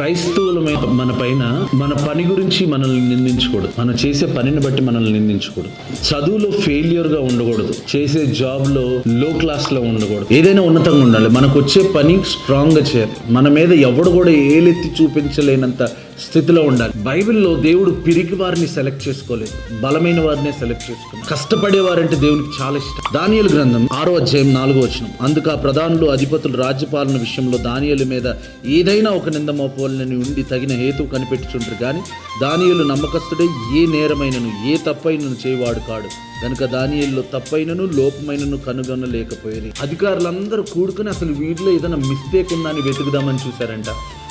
క్రైస్తవుల మన పైన మన పని గురించి మనల్ని నిందించకూడదు, మనం చేసే పనిని బట్టి మనల్ని నిందించకూడదు, చదువులో ఫెయిల్యూర్ గా ఉండకూడదు, చేసే జాబ్ లో లో క్లాస్ లో ఉండకూడదు, ఏదైనా ఉన్నతంగా ఉండాలి. మనకు వచ్చే పని స్ట్రాంగ్ గా చేయాలి. మన మీద ఎవడు కూడా ఏలెత్తి చూపించలేనంత స్థితిలో ఉండాలి. బైబిల్లో దేవుడు పిరికి వారిని సెలెక్ట్ చేసుకోలేదు, బలమైన వారినే సెలెక్ట్ చేసుకున్నాడు. కష్టపడేవారంటే దేవునికి చాలా ఇష్టం. దానియేలు గ్రంథం 6వ అధ్యాయం 4వ వచనం. అందుకు ఆ ప్రధానులు అధిపతులు రాజ్యపాలన విషయంలో దానియేలు మీద ఏదైనా ఒక నింద మోపాలని ఉండి తగిన హేతువు కనిపెట్టుచుంటారు కానీ దానియేలు నమ్మకస్తుడే, ఏ నేరమైనను ఏ తప్పైనను చేయవాడు కాడు కనుక దానియేలులో తప్పైనను లోపమైనను కనుగొనలేకపోయేది. అధికారులందరూ కూడుకుని అసలు వీటిలో ఏదైనా మిస్టేక్ ఉందా అని వెతుకుదామని చూశారంట.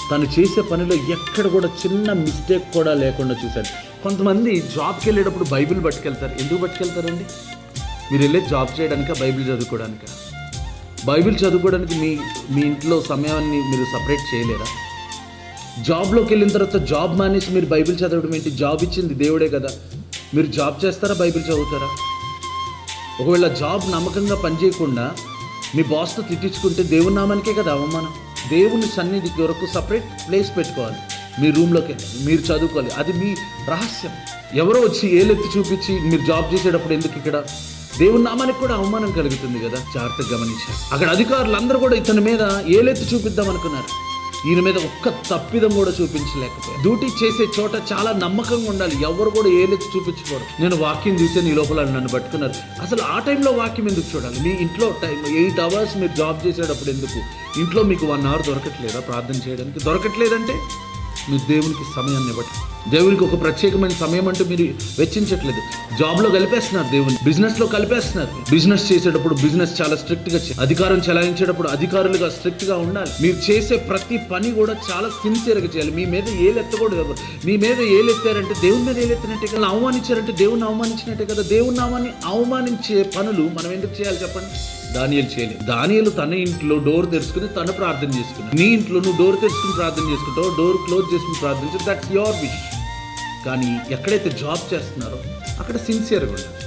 తను చేసే పనిలో ఎక్కడ కూడా చిన్న మిస్టేక్ కూడా లేకుండా చూశారు. కొంతమంది జాబ్కి వెళ్ళేటప్పుడు బైబిల్ పట్టుకెళ్తారు. ఎందుకు పట్టుకెళ్తారండి? మీరు వెళ్ళే జాబ్ చేయడానిక, బైబిల్ చదువుకోవడానిక? బైబిల్ చదువుకోవడానికి మీ ఇంట్లో సమయాన్ని మీరు సపరేట్ చేయలేరా? జాబ్లోకి వెళ్ళిన తర్వాత జాబ్ మానేసి మీరు బైబిల్ చదవడం ఏంటి? జాబ్ ఇచ్చింది దేవుడే కదా. మీరు జాబ్ చేస్తారా, బైబిల్ చదువుతారా? ఒకవేళ జాబ్ నమ్మకంగా పనిచేయకుండా మీ బాస్తో తిట్టించుకుంటే దేవుని నామానికే కదా అవమానం. దేవుని సన్నిధికి వరకు సపరేట్ ప్లేస్ పెట్టుకోవాలి. మీ రూమ్లోకి మీరు చదువుకోవాలి. అది మీ రహస్యం. ఎవరో వచ్చి ఏలెత్తి చూపించి మీరు జాబ్ చేసేటప్పుడు ఎందుకు ఇక్కడ దేవుని నామానికి కూడా అవమానం కలుగుతుంది కదా. జాగ్రత్తగా గమనించారు. అక్కడ అధికారులందరూ కూడా ఇతని మీద ఏలెత్తి చూపిద్దాం అనుకున్నారు. ఈయన మీద ఒక్క తప్పిదం కూడా చూపించలేకపోయారు. డ్యూటీ చేసే చోట చాలా నమ్మకంగా ఉండాలి. ఎవరు కూడా ఏలెత్తి చూపించకూడదు. నేను వాక్యం చూసే నీ లోపల నన్ను పట్టుకున్నారు. అసలు ఆ టైంలో వాక్యం ఎందుకు చూడాలి? మీ ఇంట్లో 8 hours మీరు జాబ్ చేసేటప్పుడు ఎందుకు? ఇంట్లో మీకు 1 hour దొరకట్లేదా ప్రార్థన చేయడానికి? దొరకట్లేదంటే మీరు దేవునికి సమయాన్ని ఇవ్వట్లేదు. దేవునికి ఒక ప్రత్యేకమైన సమయం అంటూ మీరు వెచ్చించట్లేదు. జాబ్లో కలిపేస్తున్నారు, దేవుని బిజినెస్లో కలిపేస్తున్నారు. బిజినెస్ చేసేటప్పుడు బిజినెస్ చాలా స్ట్రిక్ట్గా, అధికారం చెలాయించేటప్పుడు అధికారులుగా స్ట్రిక్ట్గా ఉండాలి. మీరు చేసే ప్రతి పని కూడా చాలా సిన్సియర్గా చేయాలి. మీ మీద ఏలెత్తకూడదు ఎవరు. మీ మీద ఏలెత్తారంటే దేవుని మీద ఏలెత్తినట్టే కదా. అవమానించారంటే దేవుని అవమానించినట్టే కదా. దేవుని నామాన్ని అవమానించే పనులు మనం ఎందుకు చేయాలి చెప్పండి? దానియేలు చేయలేదు. దానియేలు తన ఇంట్లో డోర్ తెరుచుకుని తను ప్రార్థన చేసుకున్నాడు. నీ ఇంట్లో నువ్వు డోర్ తెరుచుకుని ప్రార్థన చేసుకుంటావు, డోర్ క్లోజ్ చేసుకుని ప్రార్థించు, దట్స్ యువర్ విష్. కానీ ఎక్కడైతే జాబ్ చేస్తున్నారో అక్కడ సిన్సియర్గా ఉండాలి.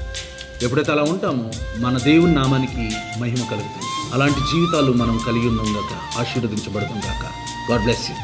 ఎప్పుడైతే అలా ఉంటామో మన దేవుని నామానికి మహిమ కలుగుతుంది. అలాంటి జీవితాలు మనం కలిగి ఉందాం గాక, ఆశీర్వదించబడతాం గాక. God bless you.